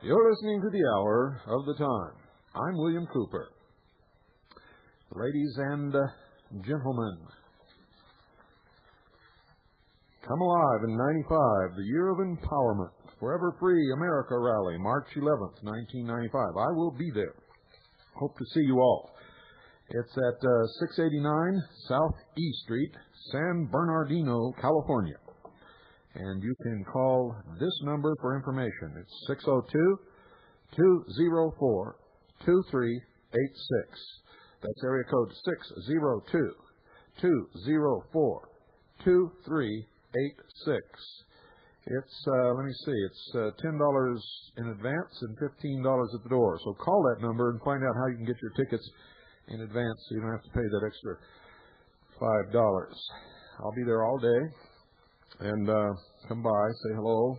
You're listening to the Hour of the Time. I'm William Cooper. Ladies and gentlemen, come alive in 95, the year of empowerment. Forever Free America Rally, March 11th, 1995. I will be there. Hope to see you all. It's at 689 South E Street, San Bernardino, California. And you can call this number for information. It's 602-204-2386. That's area code 602-204-2386. It's, let me see, it's $10 in advance and $15 at the door. So call that number and find out how you can get your tickets in advance so you don't have to pay that extra $5. I'll be there all day. And come by, say hello,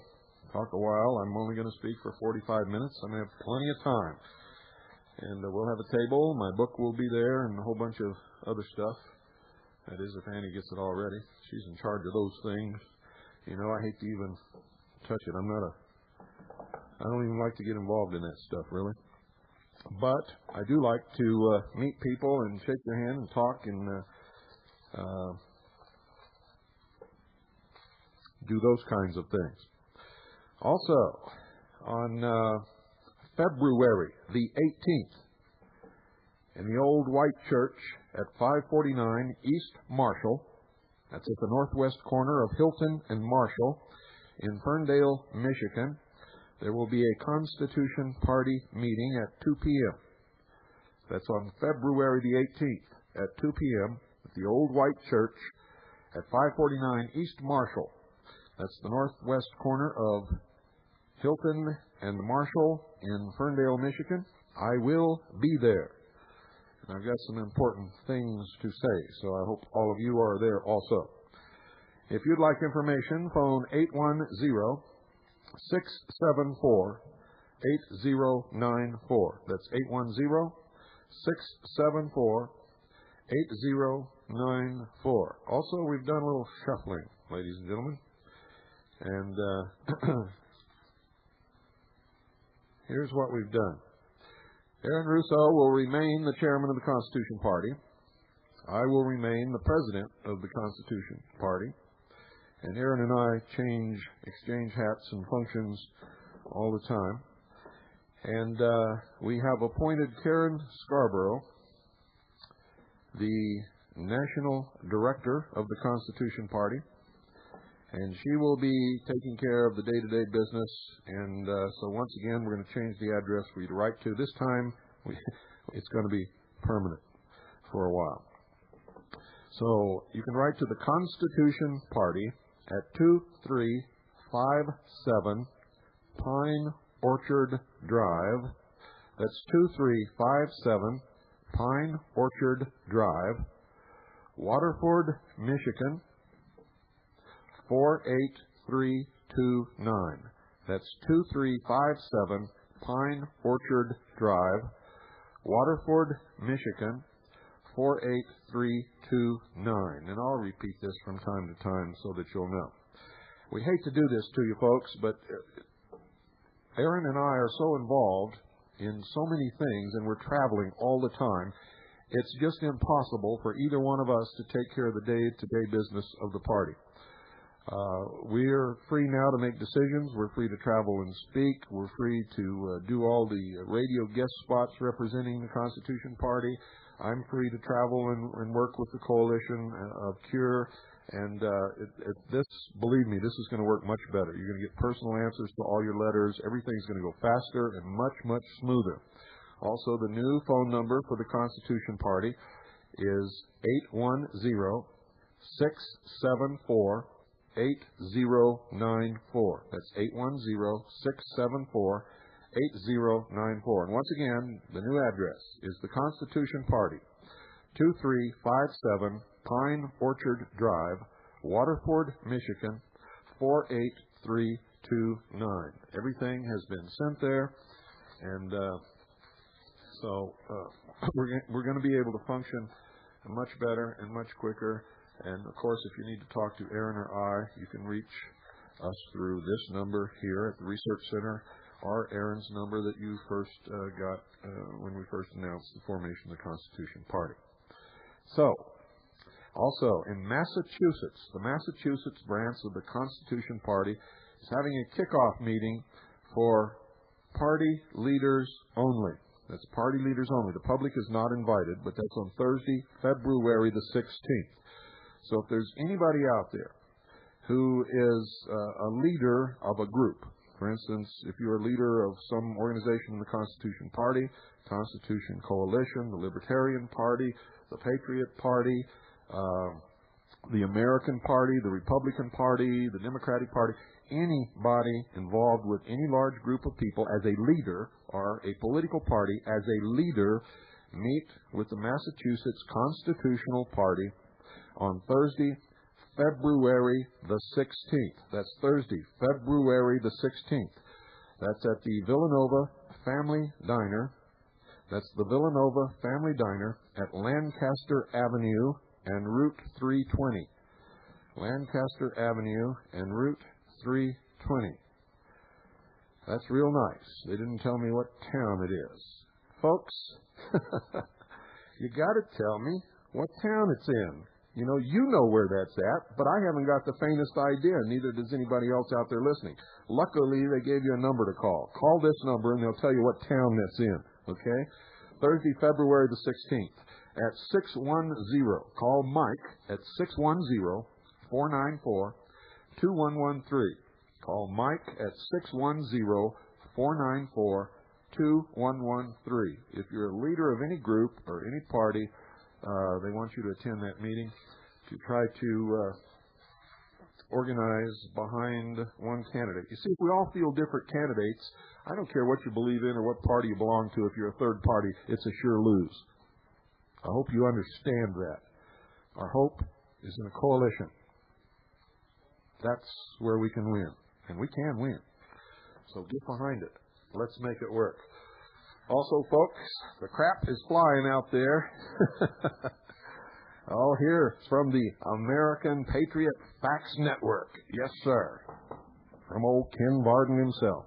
talk a while. I'm only going to speak for 45 minutes. I'm going to have plenty of time. And we'll have a table. My book will be there and a whole bunch of other stuff. That is, if Annie gets it already. She's in charge of those things. You know, I hate to even touch it. I don't even like to get involved in that stuff, really. But I do like to meet people and shake their hand and talk and do those kinds of things. Also, on February the 18th, in the old white church at 549 East Marshall, that's at the northwest corner of Hilton and Marshall, in Ferndale, Michigan, there will be a Constitution Party meeting at 2 p.m. That's on February the 18th at 2 p.m. at the old white church at 549 East Marshall. That's the northwest corner of Hilton and Marshall in Ferndale, Michigan. I will be there. And I've got some important things to say, so I hope all of you are there also. If you'd like information, phone 810-674-8094. That's 810-674-8094. Also, we've done a little shuffling, ladies and gentlemen. And here's what we've done. Aaron Russo will remain the chairman of the Constitution Party. I will remain the president of the Constitution Party. And Aaron and I exchange hats and functions all the time. And we have appointed Karen Scarborough, the national director of the Constitution Party. And she will be taking care of the day-to-day business. And so once again, we're going to change the address for you to write to. This time, it's going to be permanent for a while. So you can write to the Constitution Party at 2357 Pine Orchard Drive. That's 2357 Pine Orchard Drive, Waterford, Michigan, 48329. That's 2357 Pine Orchard Drive, Waterford, Michigan, 48329. And I'll repeat this from time to time so that you'll know. We hate to do this to you folks, but Aaron and I are so involved in so many things, and we're traveling all the time, it's just impossible for either one of us to take care of the day-to-day business of the party. We're free now to make decisions. We're free to travel and speak. We're free to do all the radio guest spots representing the Constitution Party. I'm free to travel and work with the coalition of CURE. And believe me, this is going to work much better. You're going to get personal answers to all your letters. Everything's going to go faster and much, much smoother. Also, the new phone number for the Constitution Party is 810-674-8094. That's 810-674-8094. And once again, the new address is the Constitution Party, 2357 Pine Orchard Drive, Waterford, Michigan, 48329. Everything has been sent there, and so we're going to be able to function much better and much quicker. And, of course, if you need to talk to Aaron or I, you can reach us through this number here at the Research Center, or Aaron's number that you first got when we first announced the formation of the Constitution Party. So, also in Massachusetts, the Massachusetts branch of the Constitution Party is having a kickoff meeting for party leaders only. That's party leaders only. The public is not invited, but that's on Thursday, February the 16th. So if there's anybody out there who is a leader of a group, for instance, if you're a leader of some organization in the Constitution Party, Constitution Coalition, the Libertarian Party, the Patriot Party, the American Party, the Republican Party, the Democratic Party, anybody involved with any large group of people as a leader or a political party as a leader, meet with the Massachusetts Constitutional Party on Thursday, February the 16th. That's Thursday, February the 16th. That's at the Villanova Family Diner. That's the Villanova Family Diner at Lancaster Avenue and Route 320. Lancaster Avenue and Route 320. That's real nice. They didn't tell me what town it is. Folks, you got to tell me what town it's in. You know where that's at, but I haven't got the faintest idea, neither does anybody else out there listening. Luckily, they gave you a number to call. Call this number, and they'll tell you what town that's in, okay? Thursday, February the 16th at 610. Call Mike at 610-494-2113. Call Mike at 610-494-2113. If you're a leader of any group or any party, they want you to attend that meeting to try to organize behind one candidate. You see, if we all feel different candidates, I don't care what you believe in or what party you belong to. If you're a third party, it's a sure lose. I hope you understand that. Our hope is in a coalition. That's where we can win, and we can win. So get behind it. Let's make it work. Also, folks, the crap is flying out there. I'll hear from the American Patriot Facts Network. Yes, sir. From old Ken Varden himself.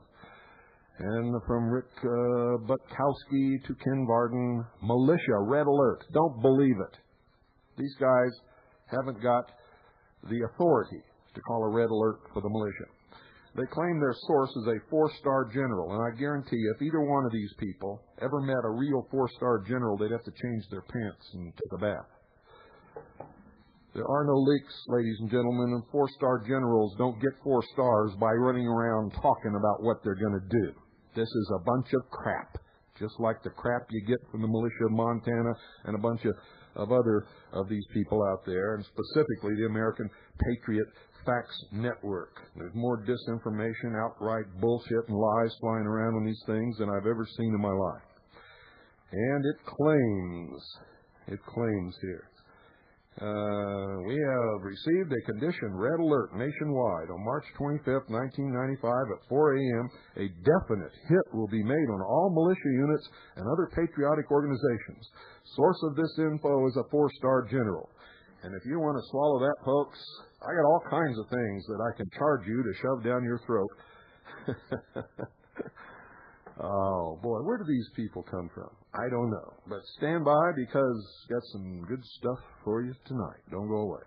And from Rick Butkowski to Ken Varden, militia, red alert. Don't believe it. These guys haven't got the authority to call a red alert for the militia. They claim their source is a 4-star general, and I guarantee you, if either one of these people ever met a real 4-star general, they'd have to change their pants and take a bath. There are no leaks, ladies and gentlemen, and 4-star generals don't get 4 stars by running around talking about what they're going to do. This is a bunch of crap, just like the crap you get from the militia of Montana and a bunch of other of these people out there, and specifically the American Patriot Facts Network. There's more disinformation, outright bullshit and lies flying around on these things than I've ever seen in my life. And it claims here, we have received a condition red alert nationwide on March 25th, 1995 at 4 a.m. A definite hit will be made on all militia units and other patriotic organizations. Source of this info is a 4-star general. And if you want to swallow that, folks, I got all kinds of things that I can charge you to shove down your throat. Oh, boy, where do these people come from? I don't know. But stand by, because got some good stuff for you tonight. Don't go away.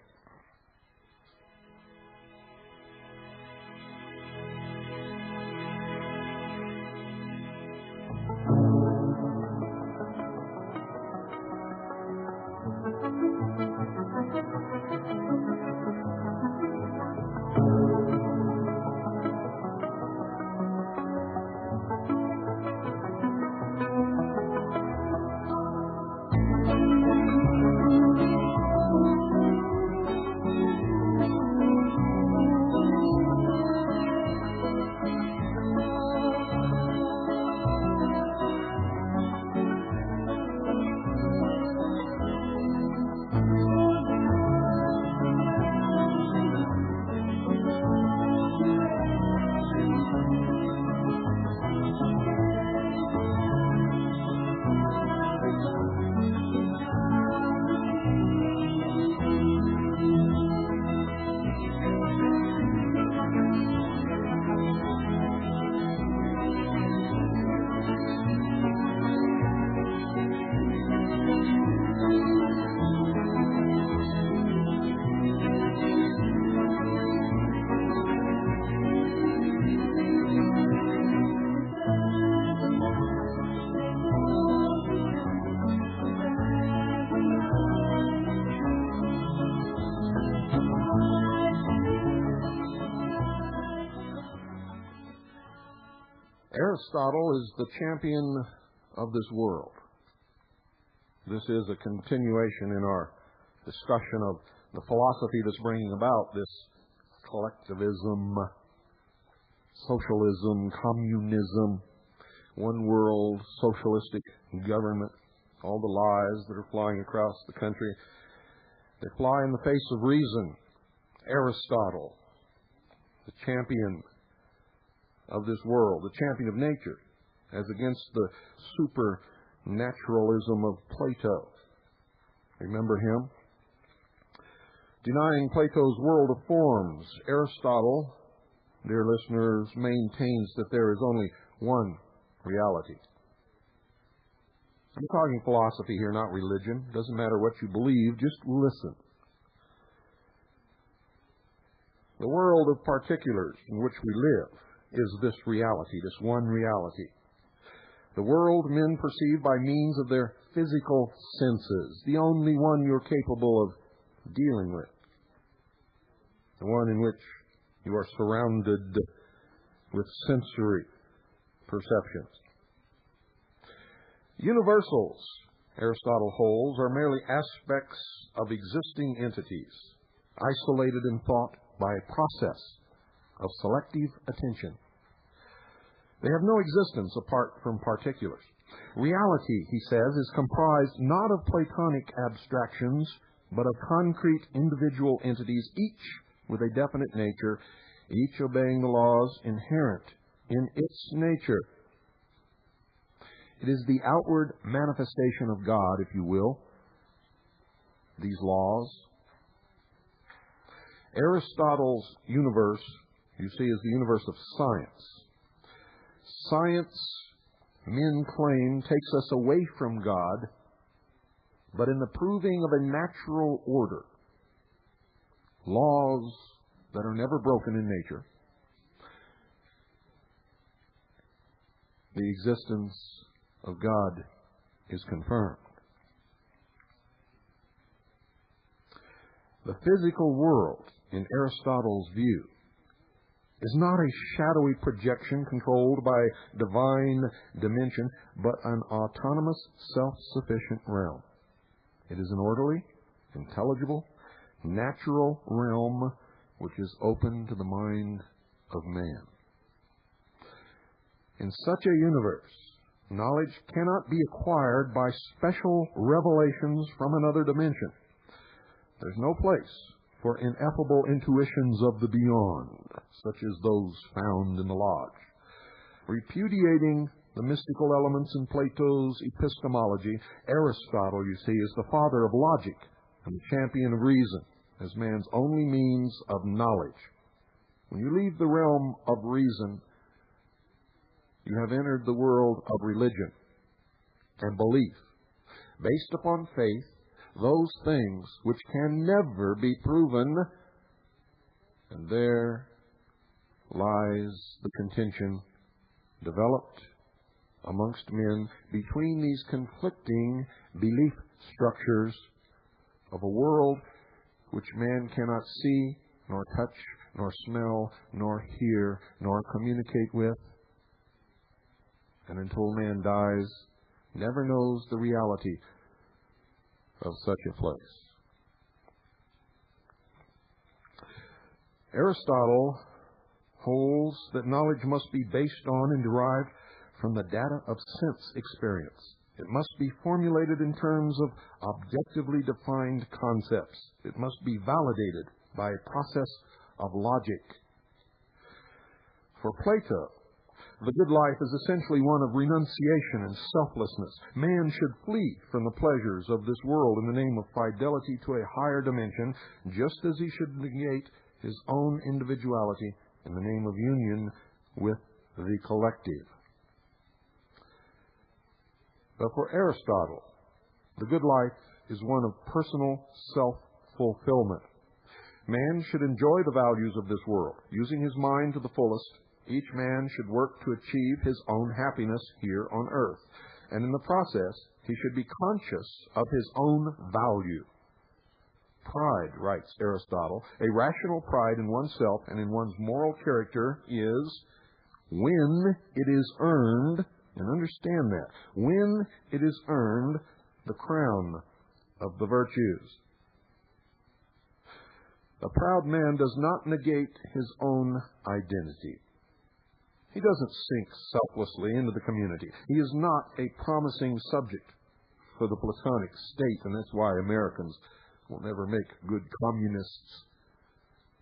Aristotle is the champion of this world. This is a continuation in our discussion of the philosophy that's bringing about this collectivism, socialism, communism, one world, socialistic government, all the lies that are flying across the country. They fly in the face of reason. Aristotle, the champion of this world, the champion of nature, as against the supernaturalism of Plato. Remember him? Denying Plato's world of forms, Aristotle, dear listeners, maintains that there is only one reality. I'm talking philosophy here, not religion. Doesn't matter what you believe, just listen. The world of particulars in which we live is this reality, this one reality. The world men perceive by means of their physical senses, the only one you're capable of dealing with, the one in which you are surrounded with sensory perceptions. Universals, Aristotle holds, are merely aspects of existing entities, isolated in thought by a process of selective attention. They have no existence apart from particulars. Reality, he says, is comprised not of Platonic abstractions, but of concrete individual entities, each with a definite nature, each obeying the laws inherent in its nature. It is the outward manifestation of God, if you will, these laws. Aristotle's universe, you see, is the universe of science. Science, men claim, takes us away from God, but in the proving of a natural order, laws that are never broken in nature, the existence of God is confirmed. The physical world, in Aristotle's view, is not a shadowy projection controlled by divine dimension, but an autonomous, self-sufficient realm. It is an orderly, intelligible, natural realm which is open to the mind of man. In such a universe, knowledge cannot be acquired by special revelations from another dimension. There's no place for ineffable intuitions of the beyond, such as those found in the Lodge. Repudiating the mystical elements in Plato's epistemology, Aristotle, you see, is the father of logic and the champion of reason as man's only means of knowledge. When you leave the realm of reason, you have entered the world of religion and belief, based upon faith, those things which can never be proven. And there lies the contention developed amongst men between these conflicting belief structures of a world which man cannot see, nor touch, nor smell, nor hear, nor communicate with, and until man dies, never knows the reality of such a place. Aristotle holds that knowledge must be based on and derived from the data of sense experience. It must be formulated in terms of objectively defined concepts. It must be validated by a process of logic. For Plato, the good life is essentially one of renunciation and selflessness. Man should flee from the pleasures of this world in the name of fidelity to a higher dimension, just as he should negate his own individuality in the name of union with the collective. But for Aristotle, the good life is one of personal self-fulfillment. Man should enjoy the values of this world, using his mind to the fullest. Each man should work to achieve his own happiness here on earth, and in the process, he should be conscious of his own value. Pride, writes Aristotle, a rational pride in oneself and in one's moral character is when it is earned, and understand that, when it is earned the crown of the virtues. A proud man does not negate his own identity. He doesn't sink selflessly into the community. He is not a promising subject for the Platonic state, and that's why Americans will never make good communists.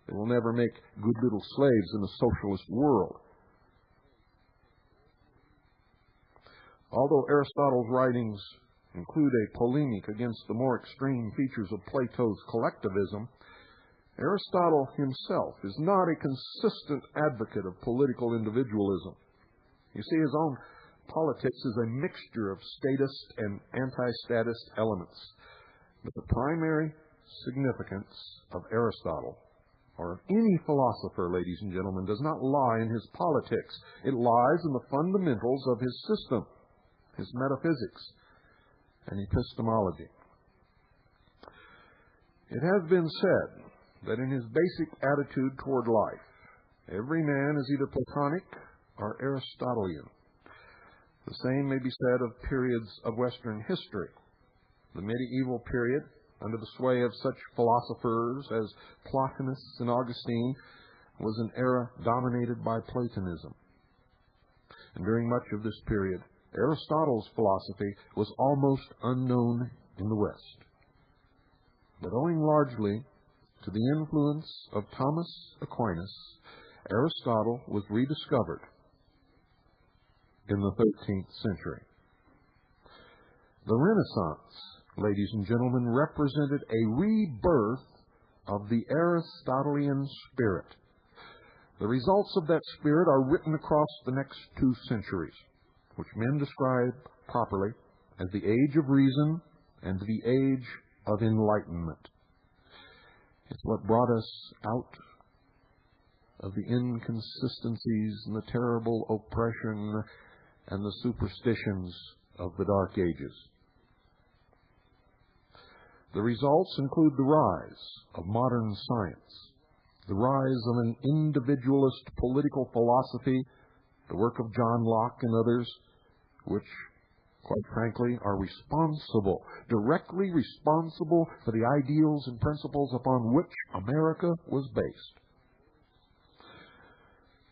They will never make good little slaves in a socialist world. Although Aristotle's writings include a polemic against the more extreme features of Plato's collectivism, Aristotle himself is not a consistent advocate of political individualism. You see, his own politics is a mixture of statist and anti-statist elements. But the primary significance of Aristotle, or of any philosopher, ladies and gentlemen, does not lie in his politics. It lies in the fundamentals of his system, his metaphysics, and epistemology. It has been said that in his basic attitude toward life, every man is either Platonic or Aristotelian. The same may be said of periods of Western history. The medieval period, under the sway of such philosophers as Plotinus and Augustine, was an era dominated by Platonism. And during much of this period, Aristotle's philosophy was almost unknown in the West. But owing largely to the influence of Thomas Aquinas, Aristotle was rediscovered in the 13th century. The Renaissance, ladies and gentlemen, represented a rebirth of the Aristotelian spirit. The results of that spirit are written across the next 2 centuries, which men describe properly as the age of reason and the age of enlightenment. It's what brought us out of the inconsistencies and the terrible oppression and the superstitions of the Dark Ages. The results include the rise of modern science, the rise of an individualist political philosophy, the work of John Locke and others, which, quite frankly, are responsible, directly responsible for the ideals and principles upon which America was based.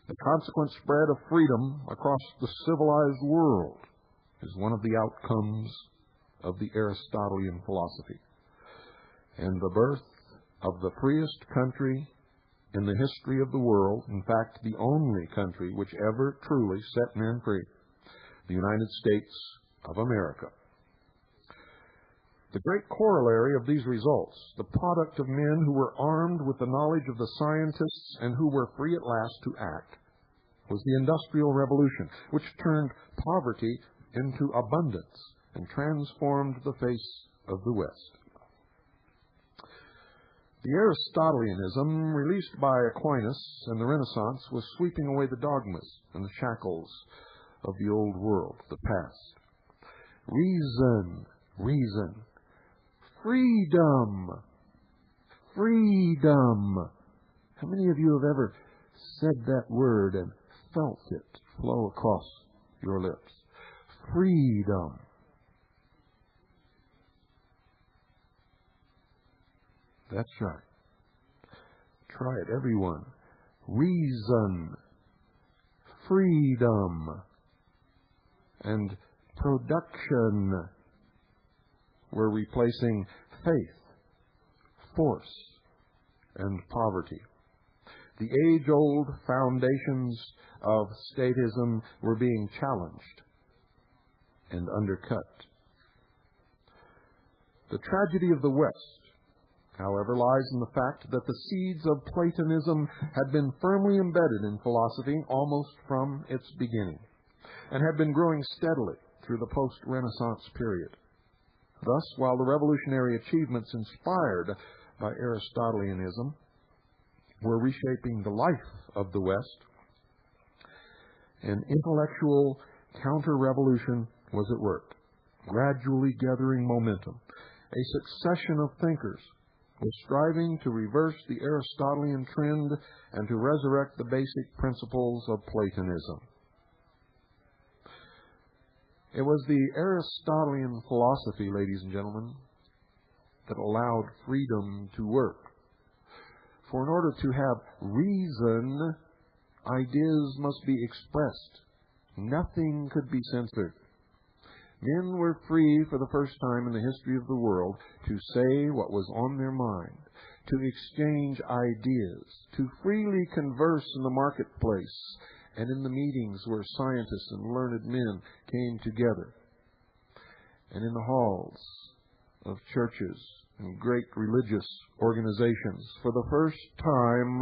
The consequent spread of freedom across the civilized world is one of the outcomes of the Aristotelian philosophy. And the birth of the freest country in the history of the world, in fact, the only country which ever truly set men free, the United States of America. The great corollary of these results, the product of men who were armed with the knowledge of the scientists and who were free at last to act, was the Industrial Revolution, which turned poverty into abundance and transformed the face of the West. The Aristotelianism released by Aquinas and the Renaissance was sweeping away the dogmas and the shackles of the old world, the past. Reason, reason, freedom, freedom. How many of you have ever said that word and felt it flow across your lips? Freedom. That's right. Try it, everyone. Reason, freedom, and production. We're replacing faith, force, and poverty. The age-old foundations of statism were being challenged and undercut. The tragedy of the West, however, lies in the fact that the seeds of Platonism had been firmly embedded in philosophy almost from its beginning, and had been growing steadily through the post-Renaissance period. Thus, while the revolutionary achievements inspired by Aristotelianism were reshaping the life of the West, an intellectual counter-revolution was at work, gradually gathering momentum. A succession of thinkers was striving to reverse the Aristotelian trend and to resurrect the basic principles of Platonism. It was the Aristotelian philosophy, ladies and gentlemen, that allowed freedom to work. For in order to have reason, ideas must be expressed. Nothing could be censored. Men were free for the first time in the history of the world to say what was on their mind, to exchange ideas, to freely converse in the marketplace and in the meetings where scientists and learned men came together, and in the halls of churches and great religious organizations. For the first time,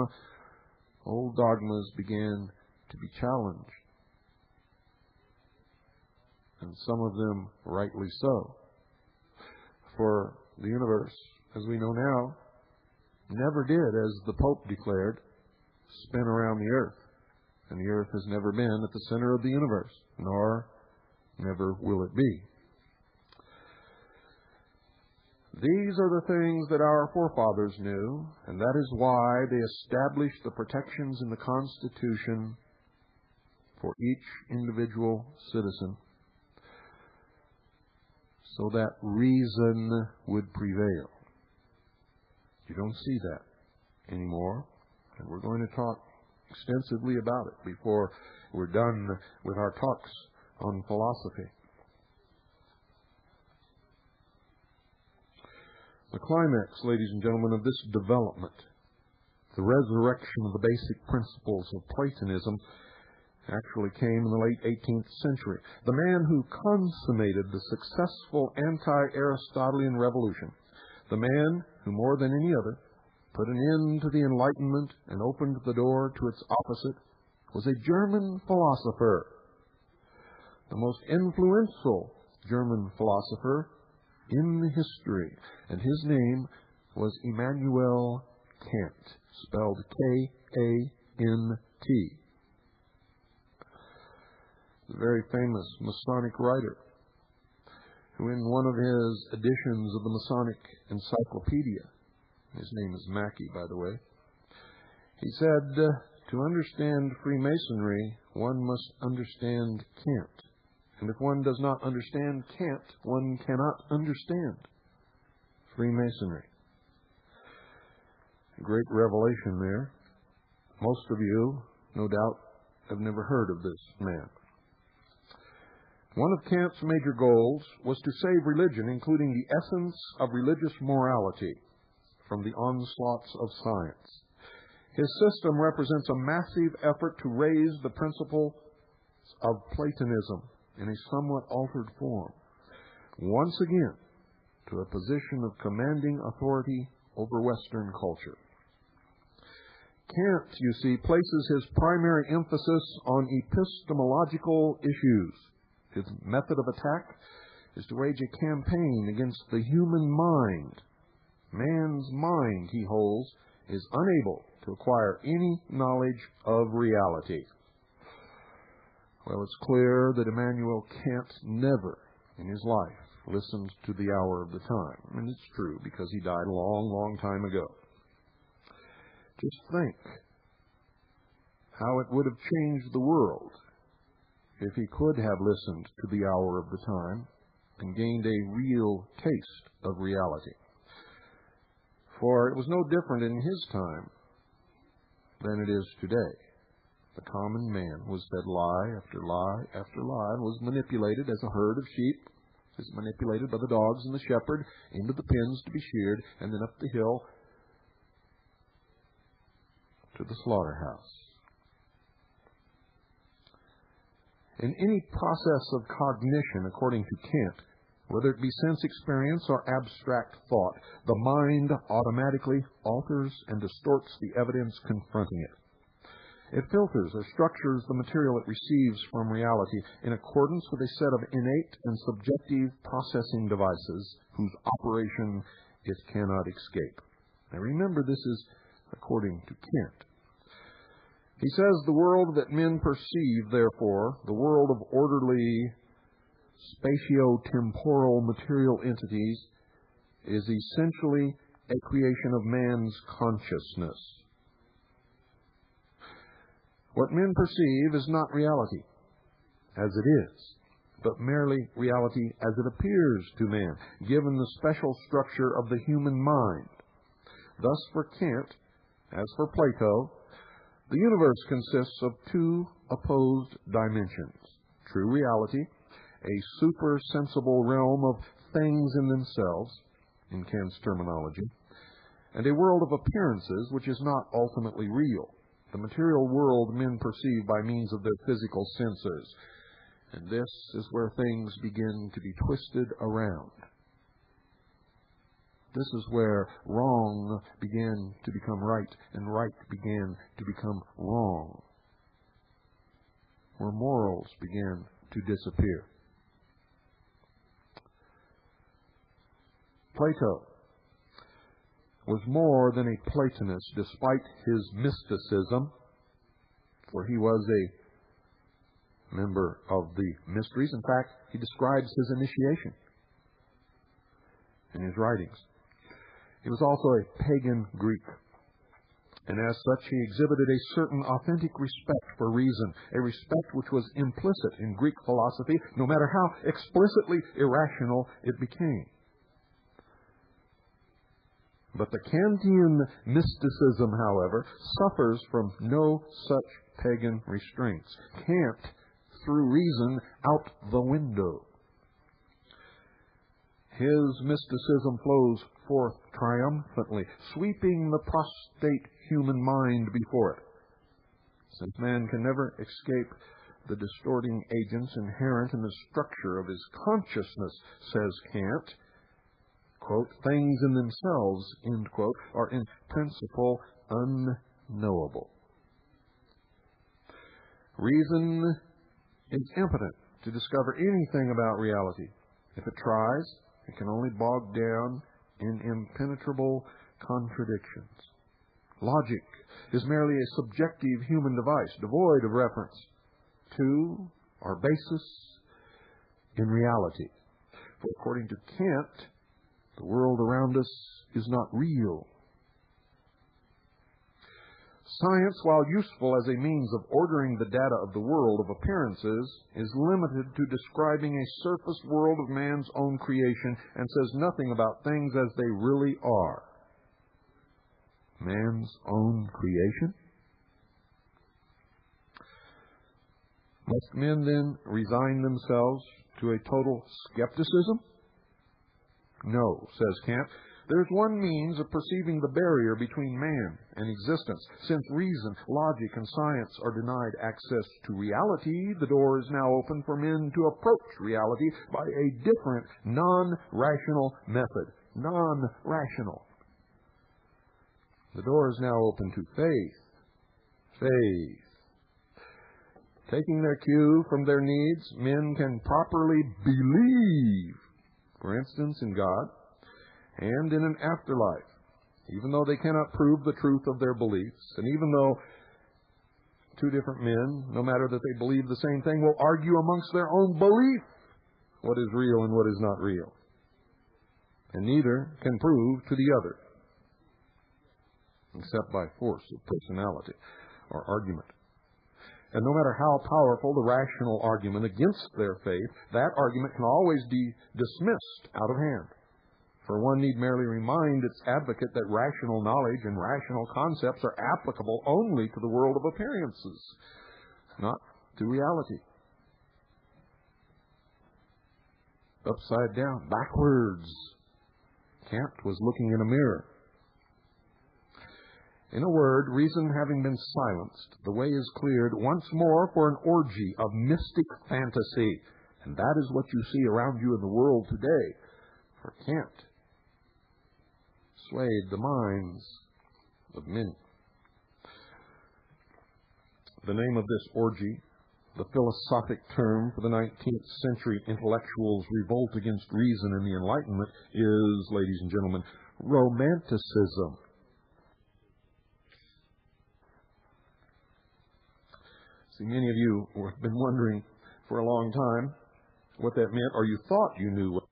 old dogmas began to be challenged, and some of them rightly so. For the universe, as we know now, never did, as the Pope declared, spin around the earth. And the earth has never been at the center of the universe, nor never will it be. These are the things that our forefathers knew, and that is why they established the protections in the Constitution for each individual citizen, so that reason would prevail. You don't see that anymore, and we're going to talk extensively about it before we're done with our talks on philosophy. The climax, ladies and gentlemen, of this development, the resurrection of the basic principles of Platonism, actually came in the late 18th century. The man who consummated the successful anti-Aristotelian revolution, the man who more than any other put an end to the Enlightenment and opened the door to its opposite, was a German philosopher, the most influential German philosopher in history, and his name was Immanuel Kant, spelled K-A-N-T. A very famous Masonic writer, who in one of his editions of the Masonic Encyclopedia, his name is Mackey, by the way, he said, to understand Freemasonry, one must understand Kant. And if one does not understand Kant, one cannot understand Freemasonry. A great revelation there. Most of you, no doubt, have never heard of this man. One of Kant's major goals was to save religion, including the essence of religious morality, from the onslaughts of science. His system represents a massive effort to raise the principle of Platonism in a somewhat altered form, once again to a position of commanding authority over Western culture. Kant, you see, places his primary emphasis on epistemological issues. His method of attack is to wage a campaign against the human mind. Man's mind, he holds, is unable to acquire any knowledge of reality. Well, it's clear that Immanuel Kant never in his life listened to the hour of the time. And it's true, because he died a long, long time ago. Just think how it would have changed the world if he could have listened to the hour of the time and gained a real taste of reality. For it was no different in his time than it is today. The common man was fed lie after lie after lie, and was manipulated as a herd of sheep is manipulated by the dogs and the shepherd into the pens to be sheared, and then up the hill to the slaughterhouse. In any process of cognition, according to Kant, whether it be sense experience or abstract thought, the mind automatically alters and distorts the evidence confronting it. It filters or structures the material it receives from reality in accordance with a set of innate and subjective processing devices whose operation it cannot escape. Now remember, this is according to Kant. He says the world that men perceive, therefore, the world of orderly, spatio-temporal material entities, is essentially a creation of man's consciousness. What men perceive is not reality, as it is. but merely reality as it appears to man, given the special structure of the human mind. Thus, for Kant, as for Plato, the universe consists of two opposed dimensions: true reality, a supersensible realm of things in themselves, in Kant's terminology, and a world of appearances which is not ultimately real, the material world men perceive by means of their physical senses. And this is where things begin to be twisted around. This is where wrong began to become right, and right began to become wrong, where morals began to disappear. Plato was more than a Platonist despite his mysticism, for he was a member of the mysteries. In fact, he describes his initiation in his writings. He was also a pagan Greek, and as such he exhibited a certain authentic respect for reason, a respect which was implicit in Greek philosophy, no matter how explicitly irrational it became. But the Kantian mysticism, however, suffers from no such pagan restraints. Kant threw reason out the window. His mysticism flows forth triumphantly, sweeping the prostrate human mind before it. Since man can never escape the distorting agents inherent in the structure of his consciousness, says Kant, quote, things in themselves, end quote, are in principle unknowable. Reason is impotent to discover anything about reality. If it tries, it can only bog down in impenetrable contradictions. Logic is merely a subjective human device, devoid of reference to or basis in reality. For according to Kant, the world around us is not real. Science, while useful as a means of ordering the data of the world of appearances, is limited to describing a surface world of man's own creation and says nothing about things as they really are. Man's own creation? Must men then resign themselves to a total skepticism? No, says Kant. There is one means of perceiving the barrier between man and existence. Since reason, logic, and science are denied access to reality, the door is now open for men to approach reality by a different, non-rational method. Non-rational. The door is now open to faith. Faith. Taking their cue from their needs, men can properly believe, for instance, in God, and in an afterlife, even though they cannot prove the truth of their beliefs, and even though two different men, no matter that they believe the same thing, will argue amongst their own belief what is real and what is not real. And neither can prove to the other, except by force of personality or argument. And no matter how powerful the rational argument against their faith, that argument can always be dismissed out of hand. For one need merely remind its advocate that rational knowledge and rational concepts are applicable only to the world of appearances, not to reality. Upside down, backwards. Kant was looking in a mirror. In a word, reason having been silenced, the way is cleared once more for an orgy of mystic fantasy. And that is what you see around you in the world today. For Kant swayed the minds of many. The name of this orgy, the philosophic term for the 19th century intellectuals' revolt against reason and the Enlightenment, is, ladies and gentlemen, Romanticism. See, many of you have been wondering for a long time what that meant, or you thought you knew what.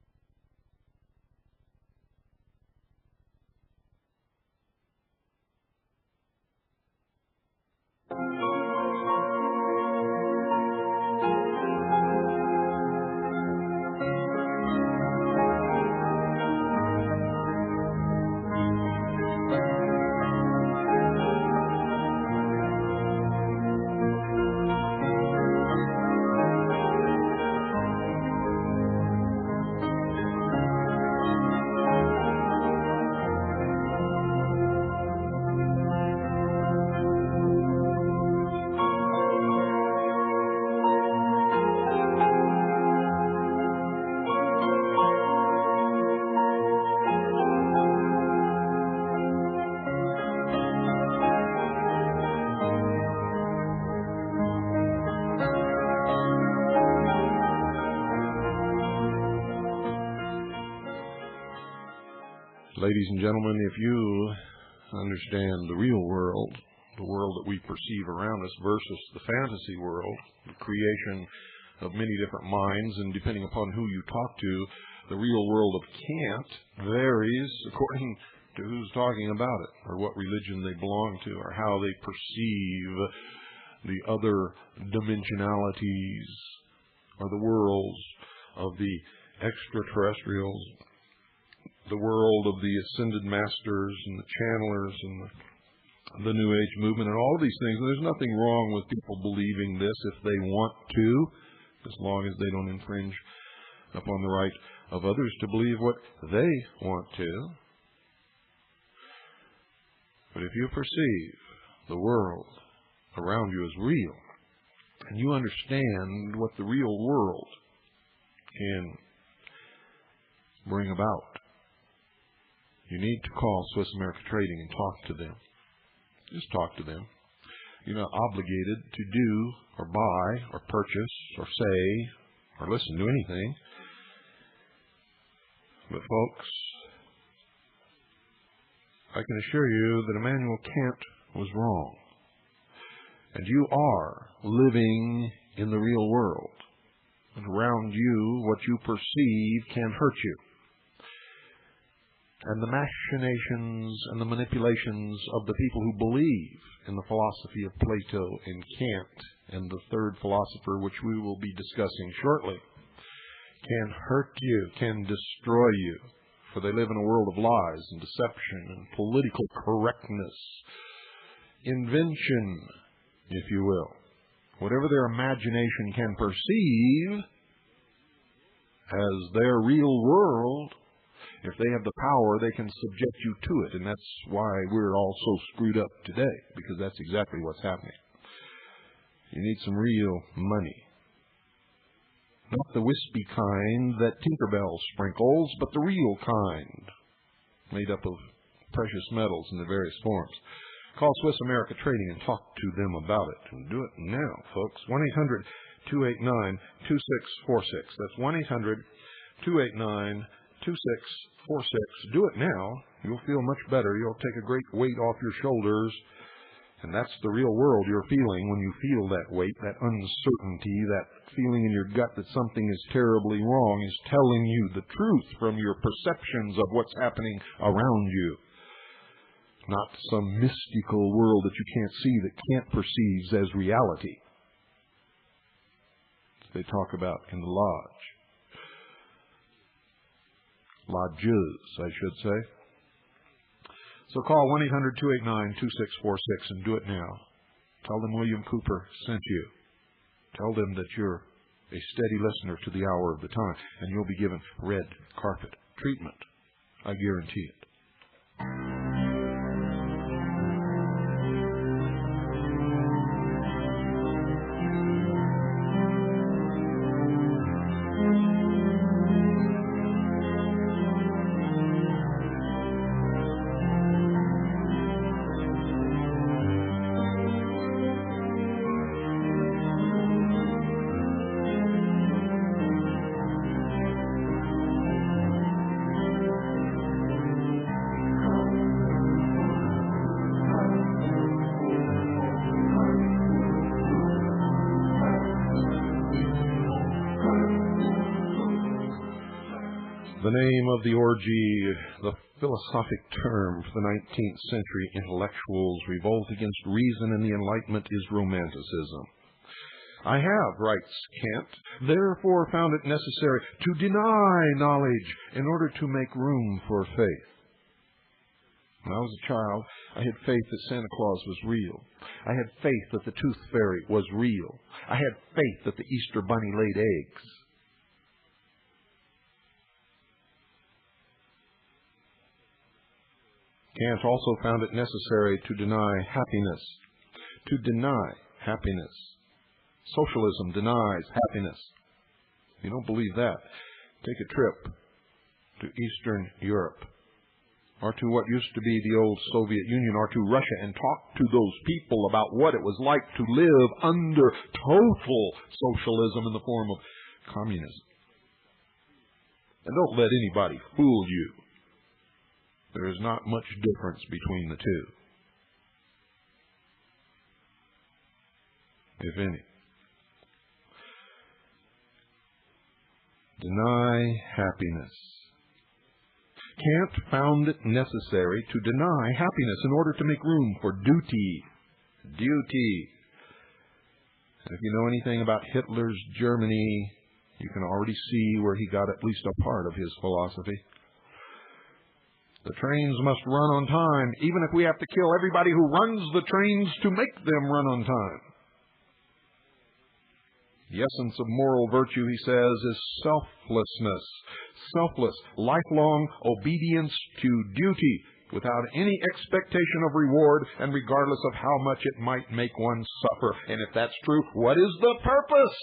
Ladies and gentlemen, if you understand the real world, the world that we perceive around us versus the fantasy world, the creation of many different minds, and depending upon who you talk to, the real world of Kant varies according to who's talking about it, or what religion they belong to, or how they perceive the other dimensionalities, or the worlds of the extraterrestrials, the world of the ascended masters and the channelers and the New Age movement and all of these things. And there's nothing wrong with people believing this if they want to, as long as they don't infringe upon the right of others to believe what they want to. But if you perceive the world around you as real, and you understand what the real world can bring about, you need to call Swiss America Trading and talk to them. Just talk to them. You're not obligated to do or buy or purchase or say or listen to anything. But folks, I can assure you that Immanuel Kant was wrong. And you are living in the real world. And around you, what you perceive can hurt you. And the machinations and the manipulations of the people who believe in the philosophy of Plato and Kant and the third philosopher, which we will be discussing shortly, can hurt you, can destroy you. For they live in a world of lies and deception and political correctness, invention, if you will. Whatever their imagination can perceive as their real world, if they have the power, they can subject you to it. And that's why we're all so screwed up today, because that's exactly what's happening. You need some real money. Not the wispy kind that Tinkerbell sprinkles, but the real kind, made up of precious metals in their various forms. Call Swiss America Trading and talk to them about it. And do it now, folks. 1-800-289-2646. That's 1-800-289-2646. Do it now. You'll feel much better. You'll take a great weight off your shoulders. And that's the real world you're feeling when you feel that weight, that uncertainty, that feeling in your gut that something is terribly wrong is telling you the truth from your perceptions of what's happening around you. Not some mystical world that you can't see, that Kant perceives as reality. They talk about in the lodge. Lodges, I should say. So call 1-800-289-2646 and do it now. Tell them William Cooper sent you. Tell them that you're a steady listener to the hour of the time, and you'll be given red carpet treatment. I guarantee it. The name of the orgy, the philosophic term for the 19th century intellectuals revolt against reason and the Enlightenment, is romanticism. I have, writes Kant, therefore found it necessary to deny knowledge in order to make room for faith. When I was a child, I had faith that Santa Claus was real. I had faith that the Tooth Fairy was real. I had faith that the Easter Bunny laid eggs. Kant also found it necessary to deny happiness. To deny happiness. Socialism denies happiness. If you don't believe that, take a trip to Eastern Europe, or to what used to be the old Soviet Union, or to Russia, and talk to those people about what it was like to live under total socialism in the form of communism. And don't let anybody fool you. there is not much difference between the two, if any. Deny happiness. Kant found it necessary to deny happiness in order to make room for duty. Duty. If you know anything about Hitler's Germany, you can already see where he got at least a part of his philosophy. The trains must run on time, even if we have to kill everybody who runs the trains to make them run on time. The essence of moral virtue, he says, is selflessness. Selfless, lifelong obedience to duty without any expectation of reward and regardless of how much it might make one suffer. And if that's true, what is the purpose?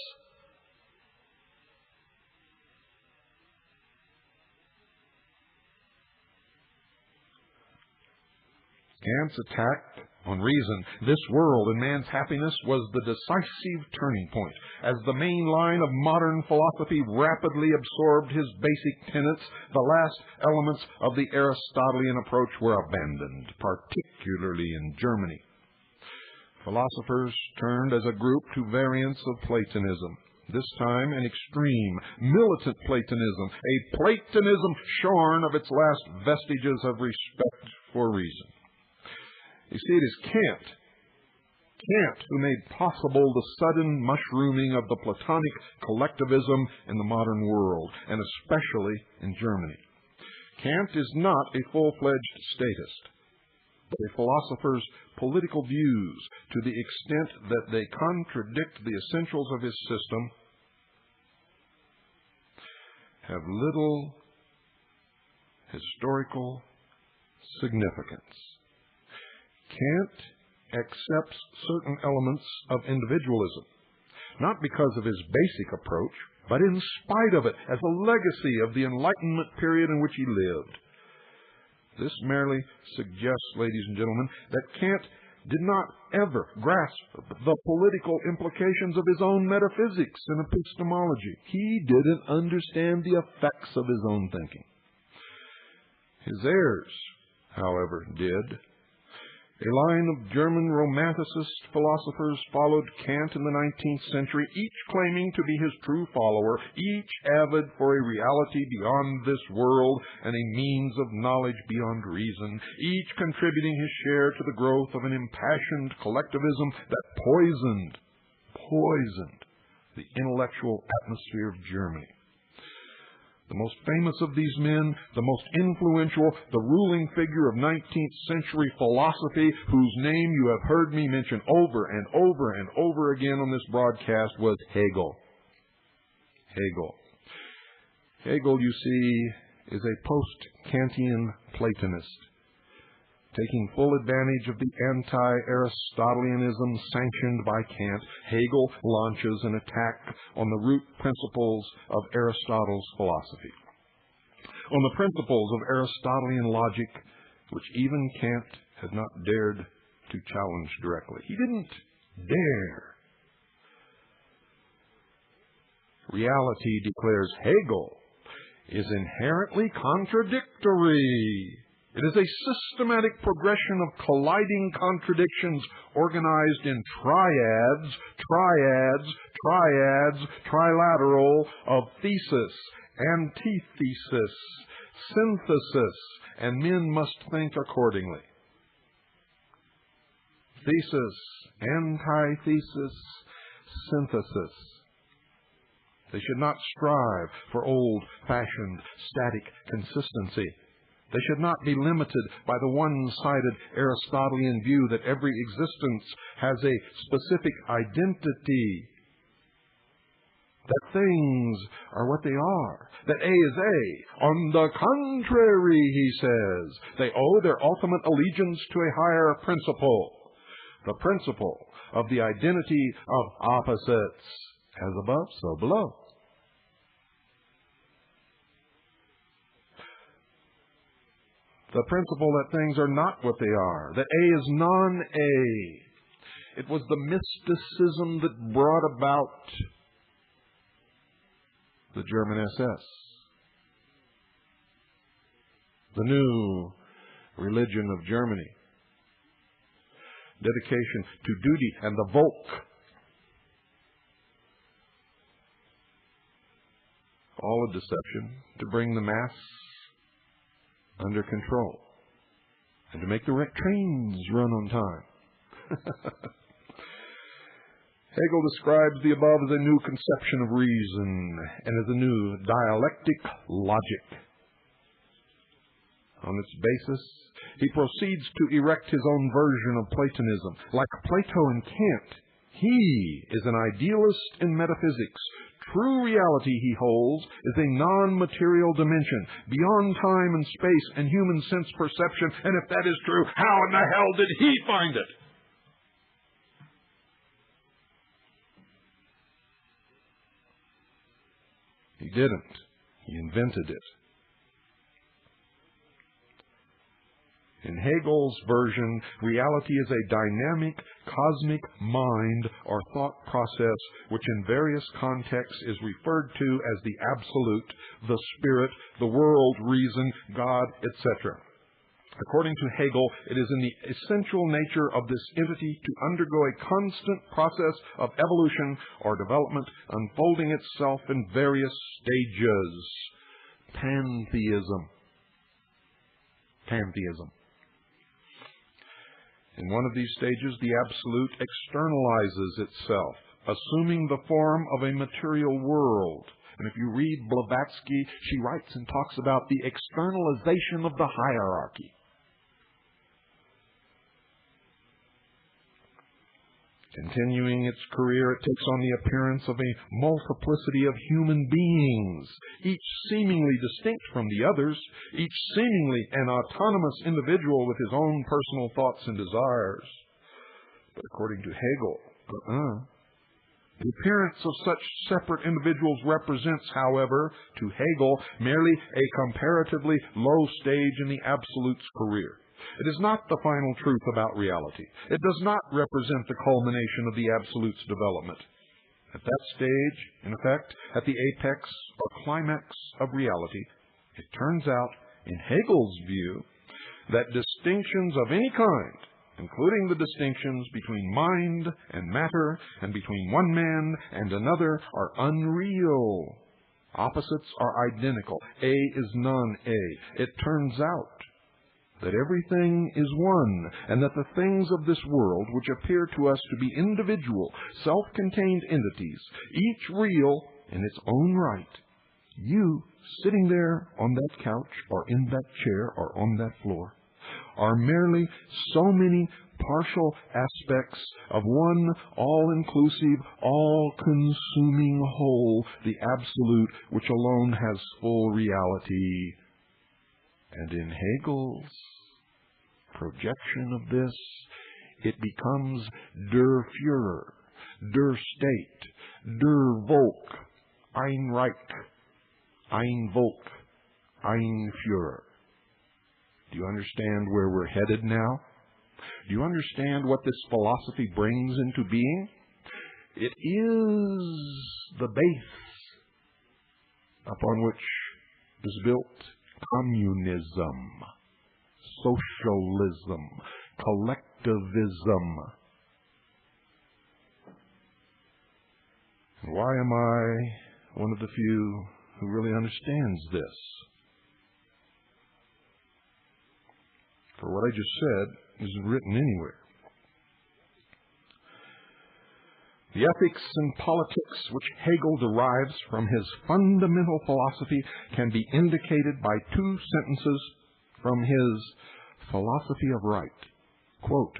Kant's attack on reason, this world and man's happiness, was the decisive turning point. As the main line of modern philosophy rapidly absorbed his basic tenets, the last elements of the Aristotelian approach were abandoned, particularly in Germany. Philosophers turned as a group to variants of Platonism. This time an extreme, militant Platonism, a Platonism shorn of its last vestiges of respect for reason. You see, it is Kant who made possible the sudden mushrooming of the Platonic collectivism in the modern world, and especially in Germany. Kant is not a full-fledged statist, but a philosopher's political views, to the extent that they contradict the essentials of his system, have little historical significance. Kant accepts certain elements of individualism, not because of his basic approach, but in spite of it, as a legacy of the Enlightenment period in which he lived. This merely suggests, ladies and gentlemen, that Kant did not ever grasp the political implications of his own metaphysics and epistemology. He didn't understand the effects of his own thinking. His heirs, however, did. A line of German Romanticist philosophers followed Kant in the 19th century, each claiming to be his true follower, each avid for a reality beyond this world and a means of knowledge beyond reason, each contributing his share to the growth of an impassioned collectivism that poisoned the intellectual atmosphere of Germany. The most famous of these men, the most influential, the ruling figure of 19th century philosophy, whose name you have heard me mention over and over and over again on this broadcast, was Hegel. Hegel, you see, is a post-Kantian Platonist. Taking full advantage of the anti-Aristotelianism sanctioned by Kant, Hegel launches an attack on the root principles of Aristotle's philosophy, on the principles of Aristotelian logic, which even Kant had not dared to challenge directly. He didn't dare. Reality, declares Hegel, is inherently contradictory. It is a systematic progression of colliding contradictions organized in triads, trilateral of thesis, antithesis, synthesis, and men must think accordingly. Thesis, antithesis, synthesis. They should not strive for old-fashioned static consistency. They should not be limited by the one-sided Aristotelian view that every existence has a specific identity, that things are what they are, that A is A. On the contrary, he says, they owe their ultimate allegiance to a higher principle, the principle of the identity of opposites, as above, so below. The principle that things are not what they are, that A is non-A. It was the mysticism that brought about the German SS. The new religion of Germany. Dedication to duty and the Volk. All a deception to bring the mass under control and to make the trains run on time. Hegel describes the above as a new conception of reason and as a new dialectic logic. On its basis, he proceeds to erect his own version of Platonism. Like Plato and Kant, he is an idealist in metaphysics. True reality, he holds, is a non-material dimension, beyond time and space and human sense perception. And if that is true, how in the hell did he find it? He didn't. He invented it. In Hegel's version, reality is a dynamic, cosmic mind or thought process which in various contexts is referred to as the absolute, the spirit, the world, reason, God, etc. According to Hegel, it is in the essential nature of this entity to undergo a constant process of evolution or development, unfolding itself in various stages. Pantheism. Pantheism. In one of these stages, the absolute externalizes itself, assuming the form of a material world. And if you read Blavatsky, she writes and talks about the externalization of the hierarchy. Continuing its career, it takes on the appearance of a multiplicity of human beings, each seemingly distinct from the others, each seemingly an autonomous individual with his own personal thoughts and desires. But according to Hegel, the appearance of such separate individuals represents, however, to Hegel, merely a comparatively low stage in the Absolute's career. It is not the final truth about reality. It does not represent the culmination of the Absolute's development. At that stage, in effect, at the apex or climax of reality, it turns out, in Hegel's view, that distinctions of any kind, including the distinctions between mind and matter and between one man and another, are unreal. Opposites are identical. A is non-A. It turns out that everything is one, and that the things of this world, which appear to us to be individual, self-contained entities, each real in its own right, you sitting there on that couch or in that chair or on that floor, are merely so many partial aspects of one all-inclusive, all-consuming whole, the Absolute, which alone has full reality. And in Hegel's projection of this, it becomes der Führer, der State, der Volk, ein Reich, ein Volk, ein Führer. Do you understand where we're headed now? Do you understand what this philosophy brings into being? It is the base upon which is built communism, socialism, collectivism. Why am I one of the few who really understands this? For what I just said isn't written anywhere. The ethics and politics which Hegel derives from his fundamental philosophy can be indicated by two sentences from his philosophy of right. Quote,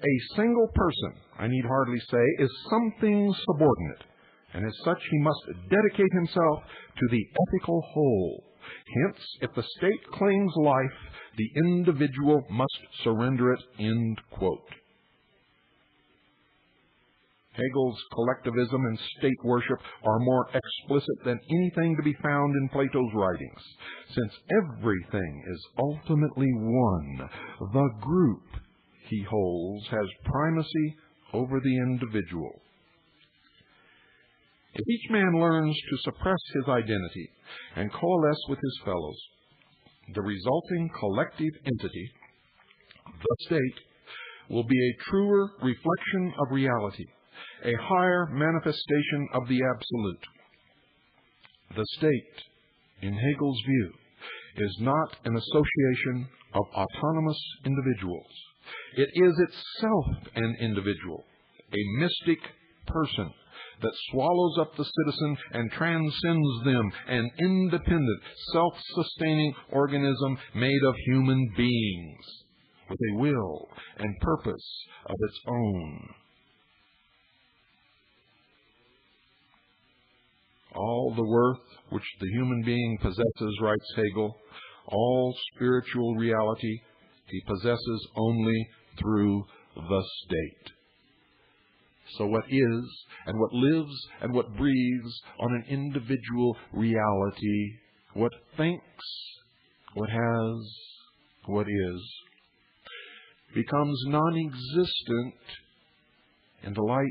"A single person, I need hardly say, is something subordinate, and as such he must dedicate himself to the ethical whole. Hence, if the state claims life, the individual must surrender it." End quote. Hegel's collectivism and state worship are more explicit than anything to be found in Plato's writings. Since everything is ultimately one, the group, he holds, has primacy over the individual. If each man learns to suppress his identity and coalesce with his fellows, the resulting collective entity the state, will be a truer reflection of reality, a higher manifestation of the absolute. The state, in Hegel's view, is not an association of autonomous individuals. It is itself an individual, a mystic person that swallows up the citizen and transcends them, an independent, self-sustaining organism made of human beings, with a will and purpose of its own. All the worth which the human being possesses, writes Hegel, all spiritual reality he possesses only through the state. So what is, and what lives, and what breathes on an individual reality, what thinks, what has, what is, becomes non-existent in the light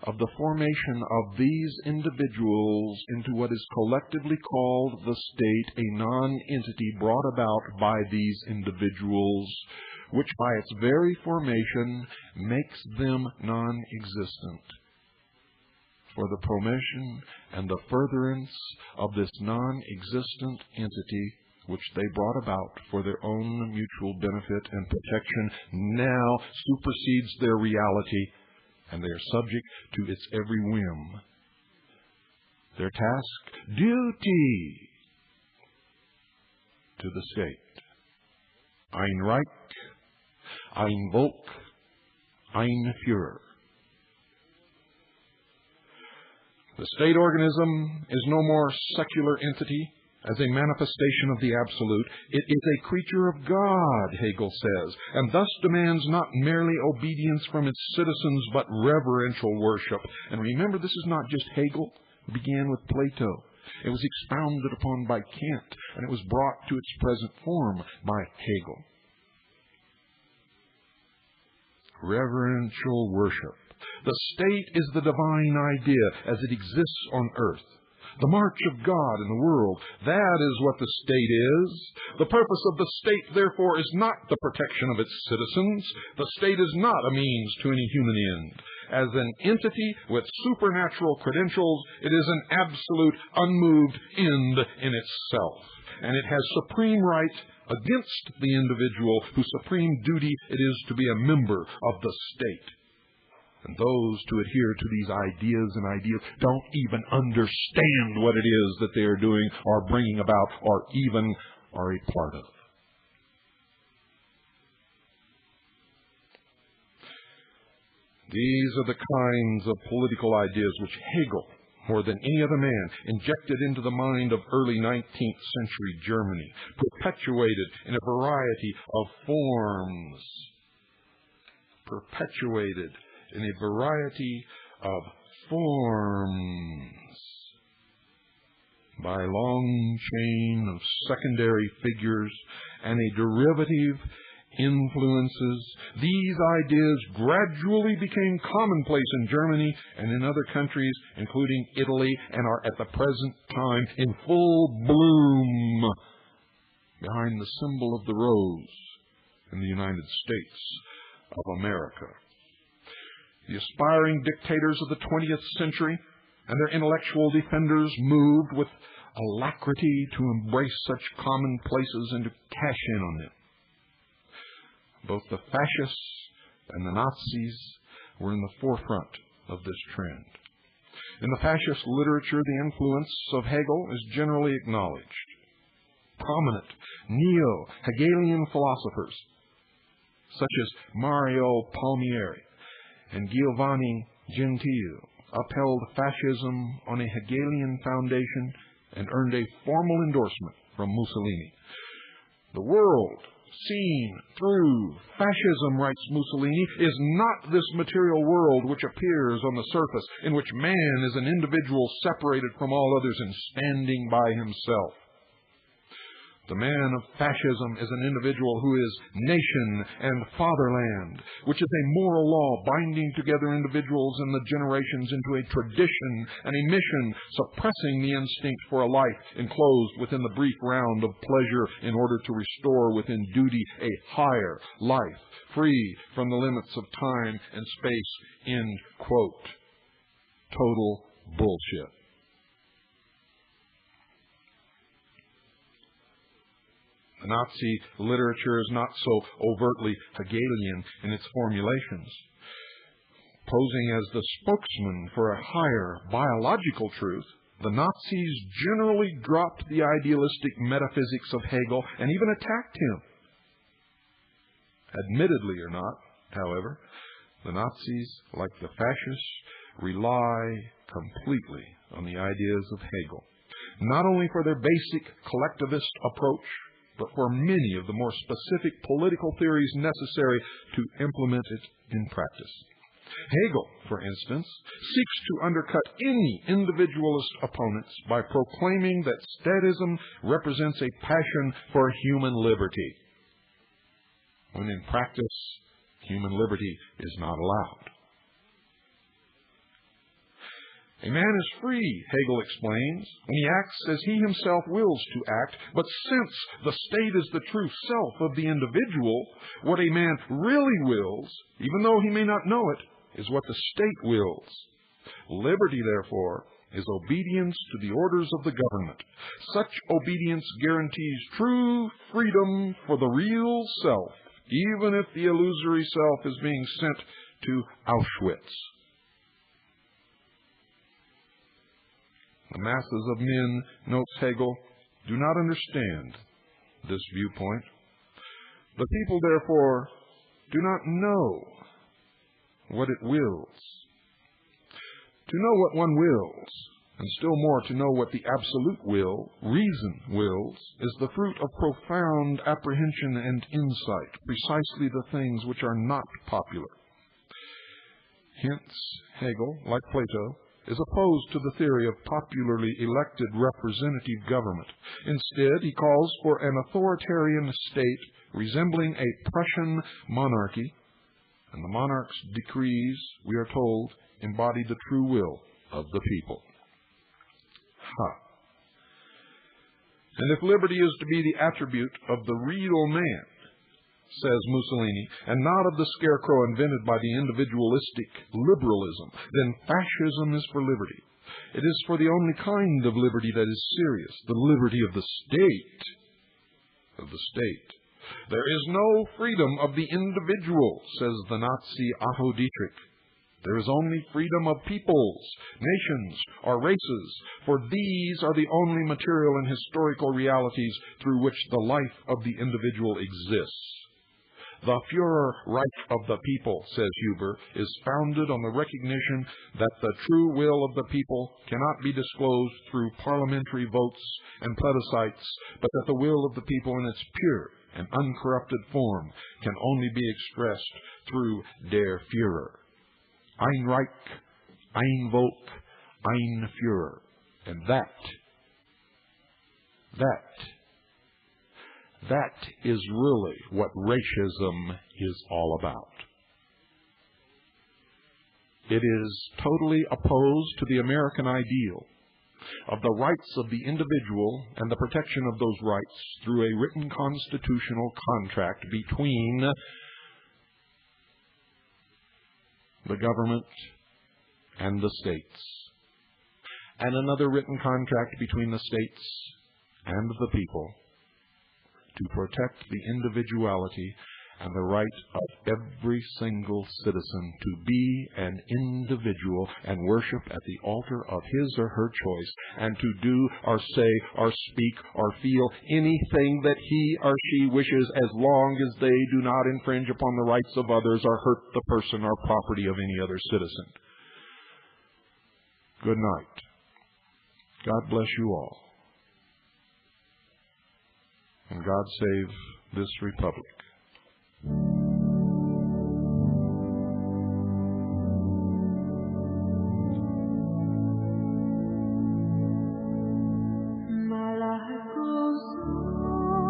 of the formation of these individuals into what is collectively called the state, a non-entity brought about by these individuals, which by its very formation makes them non-existent. For the promotion and the furtherance of this non-existent entity, which they brought about for their own mutual benefit and protection, now supersedes their reality, and they are subject to its every whim. Their task, duty to the state. Ein Reich, ein Volk, ein Führer. The state organism is no more secular entity as a manifestation of the absolute. It is a creature of God, Hegel says, and thus demands not merely obedience from its citizens, but reverential worship. And remember, this is not just Hegel. It began with Plato. It was expounded upon by Kant, and it was brought to its present form by Hegel. Reverential worship. The state is the divine idea as it exists on earth. The march of God in the world, that is what the state is. The purpose of the state, therefore, is not the protection of its citizens. The state is not a means to any human end. As an entity with supernatural credentials, it is an absolute, unmoved end in itself. And it has supreme right against the individual, whose supreme duty it is to be a member of the state. And those to adhere to these ideas and ideals don't even understand what it is that they are doing or bringing about or even are a part of. These are the kinds of political ideas which Hegel, more than any other man, injected into the mind of early 19th century Germany, perpetuated in a variety of forms. Perpetuated in a variety of forms by a long chain of secondary figures and a derivative influences. These ideas gradually became commonplace in Germany and in other countries, including Italy, and are at the present time in full bloom behind the symbol of the rose in the United States of America. The aspiring dictators of the 20th century and their intellectual defenders moved with alacrity to embrace such commonplaces and to cash in on them. Both the fascists and the Nazis were in the forefront of this trend. In the fascist literature, the influence of Hegel is generally acknowledged. Prominent neo-Hegelian philosophers, such as Mario Palmieri and Giovanni Gentile, upheld fascism on a Hegelian foundation and earned a formal endorsement from Mussolini. The world seen through fascism, writes Mussolini, is not this material world which appears on the surface, in which man is an individual separated from all others and standing by himself. The man of fascism is an individual who is nation and fatherland, which is a moral law binding together individuals and the generations into a tradition and a mission, suppressing the instinct for a life enclosed within the brief round of pleasure in order to restore within duty a higher life, free from the limits of time and space. End quote. Total bullshit. The Nazi literature is not so overtly Hegelian in its formulations. Posing as the spokesman for a higher biological truth, the Nazis generally dropped the idealistic metaphysics of Hegel and even attacked him. Admittedly or not, however, the Nazis, like the fascists, rely completely on the ideas of Hegel, not only for their basic collectivist approach, but for many of the more specific political theories necessary to implement it in practice. Hegel, for instance, seeks to undercut any individualist opponents by proclaiming that statism represents a passion for human liberty, when in practice, human liberty is not allowed. A man is free, Hegel explains, when he acts as he himself wills to act, but since the state is the true self of the individual, what a man really wills, even though he may not know it, is what the state wills. Liberty, therefore, is obedience to the orders of the government. Such obedience guarantees true freedom for the real self, even if the illusory self is being sent to Auschwitz. The masses of men, notes Hegel, do not understand this viewpoint. The people, therefore, do not know what it wills. To know what one wills, and still more to know what the absolute will, reason, wills, is the fruit of profound apprehension and insight, precisely the things which are not popular. Hence, Hegel, like Plato, is opposed to the theory of popularly elected representative government. Instead, he calls for an authoritarian state resembling a Prussian monarchy, and the monarch's decrees, we are told, embody the true will of the people. And if liberty is to be the attribute of the real man, says Mussolini, and not of the scarecrow invented by the individualistic liberalism, then fascism is for liberty. It is for the only kind of liberty that is serious, the liberty of the state. There is no freedom of the individual, says the Nazi Otto Dietrich. There is only freedom of peoples, nations, or races, for these are the only material and historical realities through which the life of the individual exists. The Führer right of the people, says Huber, is founded on the recognition that the true will of the people cannot be disclosed through parliamentary votes and plebiscites, but that the will of the people in its pure and uncorrupted form can only be expressed through der Führer. Ein Reich, ein Volk, ein Führer. And that is really what racism is all about. It is totally opposed to the American ideal of the rights of the individual and the protection of those rights through a written constitutional contract between the government and the states, and another written contract between the states and the people to protect the individuality and the right of every single citizen to be an individual and worship at the altar of his or her choice, and to do or say or speak or feel anything that he or she wishes, as long as they do not infringe upon the rights of others or hurt the person or property of any other citizen. Good night. God bless you all. And God save this republic. My life goes on.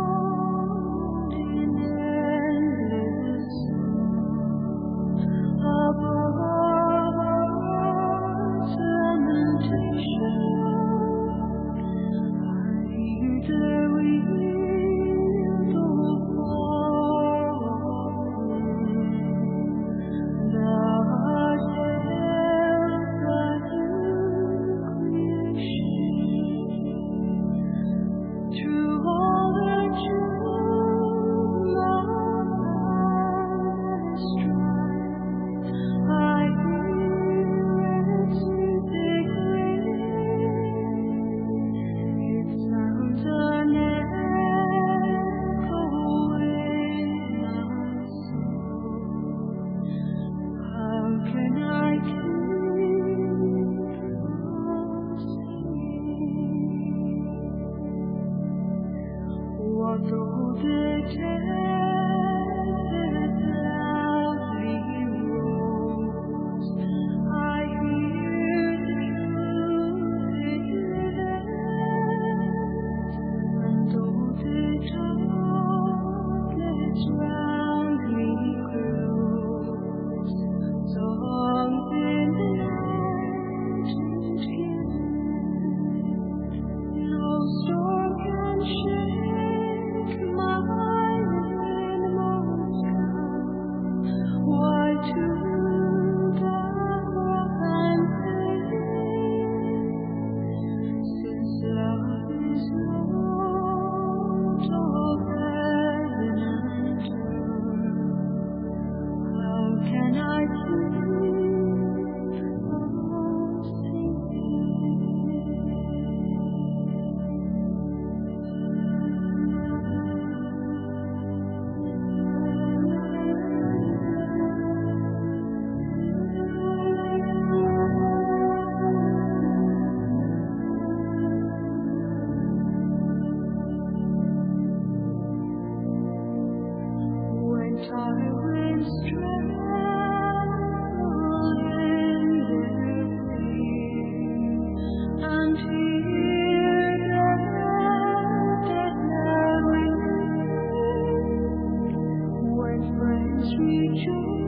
rejoice.